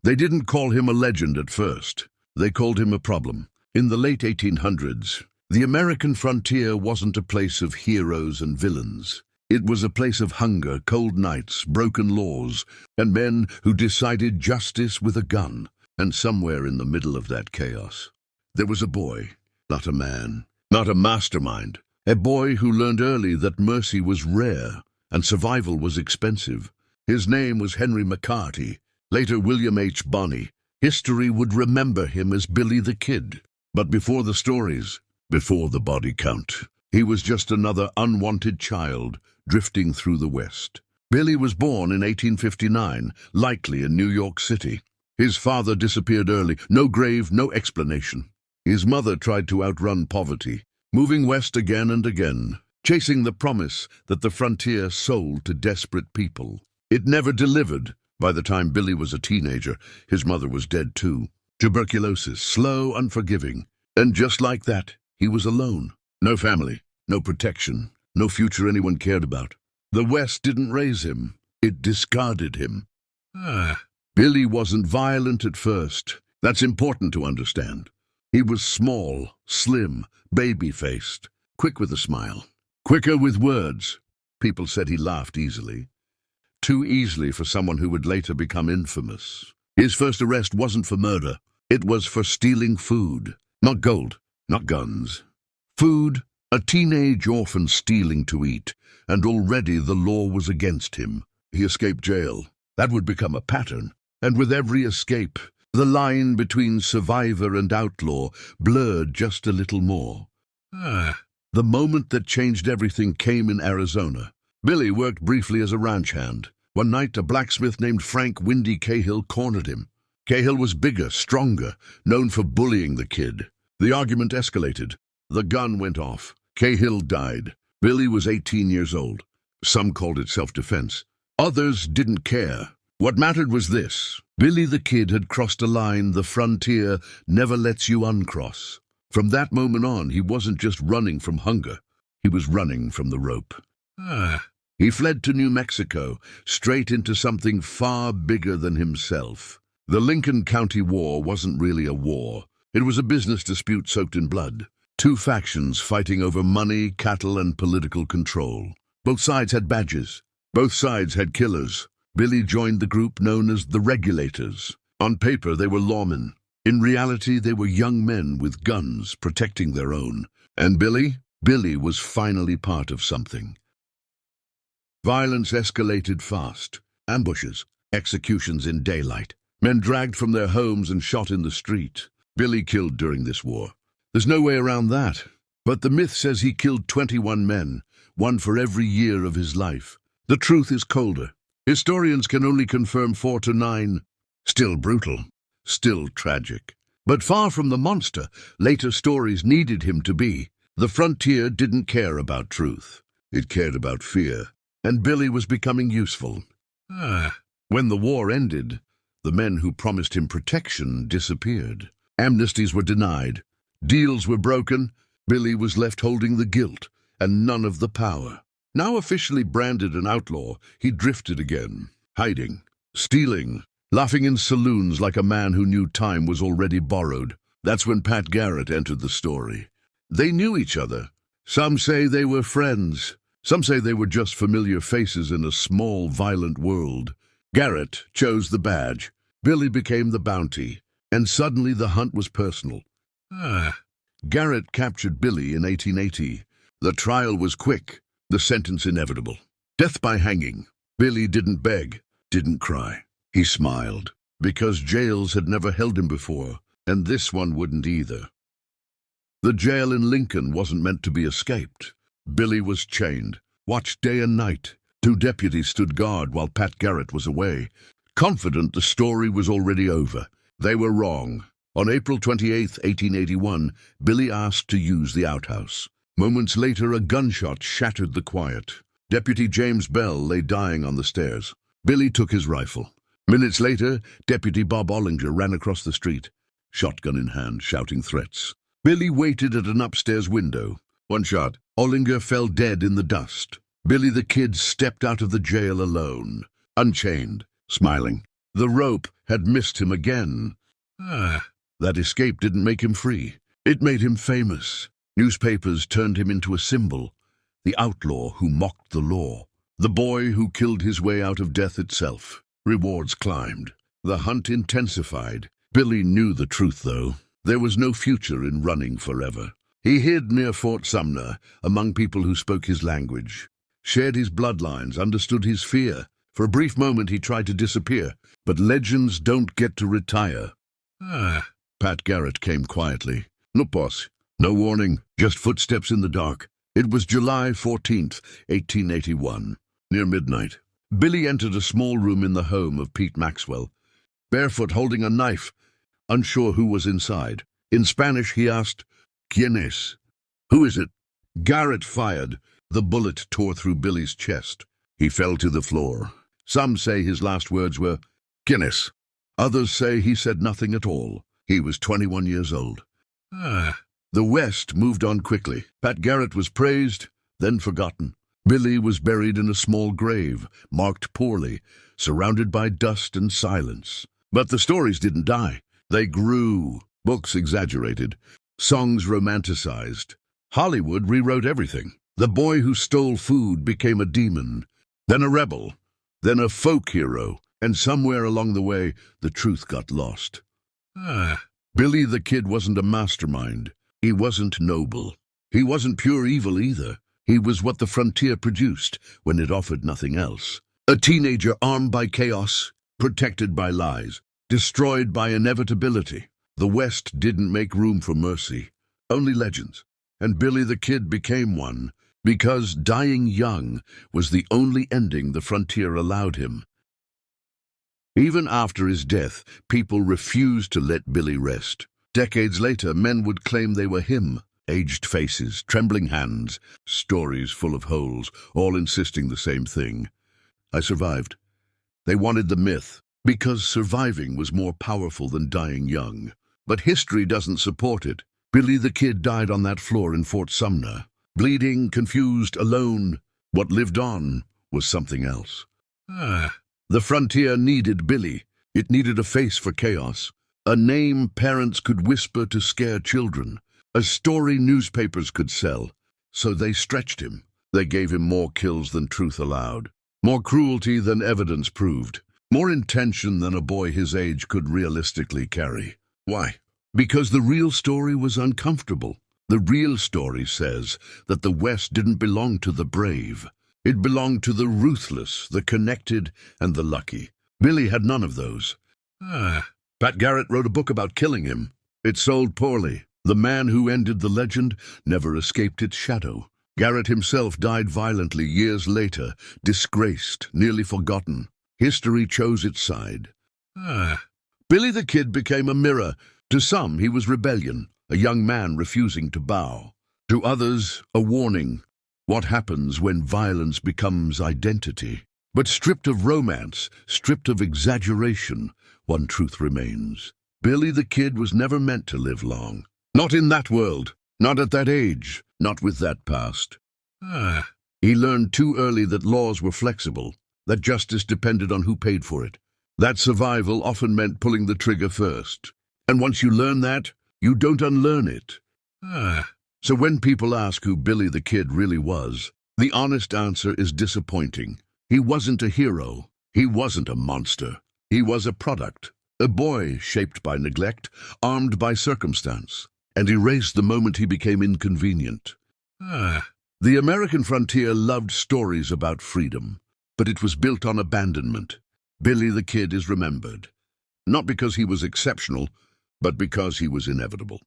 They didn't call him a legend at first. They called him a problem. In the late 1800s, the American frontier wasn't a place of heroes and villains. It was a place of hunger, cold nights, broken laws, and men who decided justice with a gun. And somewhere in the middle of that chaos, there was a boy, not a man, not a mastermind. A boy who learned early that mercy was rare and survival was expensive. His name was Henry McCarty, later William H. Bonney. History would remember him as Billy the Kid. But before the stories, before the body count, he was just another unwanted child drifting through the West. Billy was born in 1859, likely in New York City. His father disappeared early, no grave, no explanation. His mother tried to outrun poverty, moving west again and again, chasing the promise that the frontier sold to desperate people. It never delivered. By the time Billy was a teenager, his mother was dead too. Tuberculosis, slow, unforgiving. And just like that, he was alone. No family, no protection, no future anyone cared about. The West didn't raise him. It discarded him. Billy wasn't violent at first. That's important to understand. He was small, slim, baby-faced, quick with a smile. Quicker with words. People said he laughed easily. Too easily for someone who would later become infamous. His first arrest wasn't for murder. It was for stealing food. Not gold, not guns. Food, a teenage orphan stealing to eat, and already the law was against him. He escaped jail. That would become a pattern. And with every escape, the line between survivor and outlaw blurred just a little more. The moment that changed everything came in Arizona. Billy worked briefly as a ranch hand. One night, a blacksmith named Frank Windy Cahill cornered him. Cahill was bigger, stronger, known for bullying the kid. The argument escalated. The gun went off. Cahill died. Billy was 18 years old. Some called it self-defense. Others didn't care. What mattered was this. Billy the Kid had crossed a line the frontier never lets you uncross. From that moment on, he wasn't just running from hunger. He was running from the rope. He fled to New Mexico, straight into something far bigger than himself. The Lincoln County War wasn't really a war. It was a business dispute soaked in blood. Two factions fighting over money, cattle, and political control. Both sides had badges. Both sides had killers. Billy joined the group known as the Regulators. On paper, they were lawmen. In reality, they were young men with guns protecting their own. And Billy was finally part of something. Violence escalated fast. Ambushes, executions in daylight. Men dragged from their homes and shot in the street. Billy killed during this war. There's no way around that. But the myth says he killed 21 men, one for every year of his life. The truth is colder. Historians can only confirm 4 to 9. Still brutal, still tragic. But far from the monster later stories needed him to be. The frontier didn't care about truth. It cared about fear. And Billy was becoming useful. When the war ended, the men who promised him protection disappeared. Amnesties were denied. Deals were broken. Billy was left holding the guilt and none of the power. Now officially branded an outlaw, he drifted again, hiding, stealing, laughing in saloons like a man who knew time was already borrowed. That's when Pat Garrett entered the story. They knew each other. Some say they were friends. Some say they were just familiar faces in a small, violent world. Garrett chose the badge. Billy became the bounty. And suddenly the hunt was personal. Garrett captured Billy in 1880. The trial was quick, the sentence inevitable. Death by hanging. Billy didn't beg, didn't cry. He smiled, because jails had never held him before, and this one wouldn't either. The jail in Lincoln wasn't meant to be escaped. Billy was chained, watched day and night. 2 deputies stood guard while Pat Garrett was away, confident the story was already over. They were wrong. On April 28, 1881, Billy asked to use the outhouse. Moments later, a gunshot shattered the quiet. Deputy James Bell lay dying on the stairs. Billy took his rifle. Minutes later, Deputy Bob Ollinger ran across the street, shotgun in hand, shouting threats. Billy waited at an upstairs window. One shot. Ollinger fell dead in the dust. Billy the Kid stepped out of the jail alone, unchained, smiling. The rope had missed him again. That escape didn't make him free. It made him famous. Newspapers turned him into a symbol, the outlaw who mocked the law, the boy who killed his way out of death itself. Rewards climbed. The hunt intensified. Billy knew the truth, though. There was no future in running forever. He hid near Fort Sumner, among people who spoke his language, shared his bloodlines, understood his fear. For a brief moment he tried to disappear, but legends don't get to retire. Pat Garrett came quietly. No boss, no warning, just footsteps in the dark. It was July 14th, 1881. Near midnight, Billy entered a small room in the home of Pete Maxwell, barefoot, holding a knife, unsure who was inside. In Spanish he asked, "¿Quién es?" "Who is it?" Garrett fired. The bullet tore through Billy's chest. He fell to the floor. Some say his last words were, "¿Quién es?" Others say he said nothing at all. He was 21 years old. The West moved on quickly. Pat Garrett was praised, then forgotten. Billy was buried in a small grave, marked poorly, surrounded by dust and silence. But the stories didn't die. They grew. Books exaggerated. Songs romanticized. Hollywood rewrote everything. The boy who stole food became a demon, then a rebel, then a folk hero, and somewhere along the way, the truth got lost. Billy the Kid wasn't a mastermind. He wasn't noble. He wasn't pure evil either. He was what the frontier produced when it offered nothing else. A teenager armed by chaos, protected by lies, destroyed by inevitability. The West didn't make room for mercy, only legends. And Billy the Kid became one, because dying young was the only ending the frontier allowed him. Even after his death, people refused to let Billy rest. Decades later, men would claim they were him. Aged faces, trembling hands, stories full of holes, all insisting the same thing. I survived. They wanted the myth, because surviving was more powerful than dying young. But history doesn't support it. Billy the Kid died on that floor in Fort Sumner. Bleeding, confused, alone. What lived on was something else. The frontier needed Billy. It needed a face for chaos. A name parents could whisper to scare children. A story newspapers could sell. So they stretched him. They gave him more kills than truth allowed. More cruelty than evidence proved. More intention than a boy his age could realistically carry. Why? Because the real story was uncomfortable. The real story says that the West didn't belong to the brave. It belonged to the ruthless, the connected, and the lucky. Billy had none of those. Pat Garrett wrote a book about killing him. It sold poorly. The man who ended the legend never escaped its shadow. Garrett himself died violently years later, disgraced, nearly forgotten. History chose its side. Billy the Kid became a mirror. To some, he was rebellion, a young man refusing to bow. To others, a warning. What happens when violence becomes identity? But stripped of romance, stripped of exaggeration, one truth remains. Billy the Kid was never meant to live long. Not in that world, not at that age, not with that past. He learned too early that laws were flexible, that justice depended on who paid for it, that survival often meant pulling the trigger first. And once you learn that, you don't unlearn it. So when people ask who Billy the Kid really was, the honest answer is disappointing. He wasn't a hero. He wasn't a monster. He was a product, a boy shaped by neglect, armed by circumstance, and erased the moment he became inconvenient. The American frontier loved stories about freedom, but it was built on abandonment. Billy the Kid is remembered, not because he was exceptional, but because he was inevitable.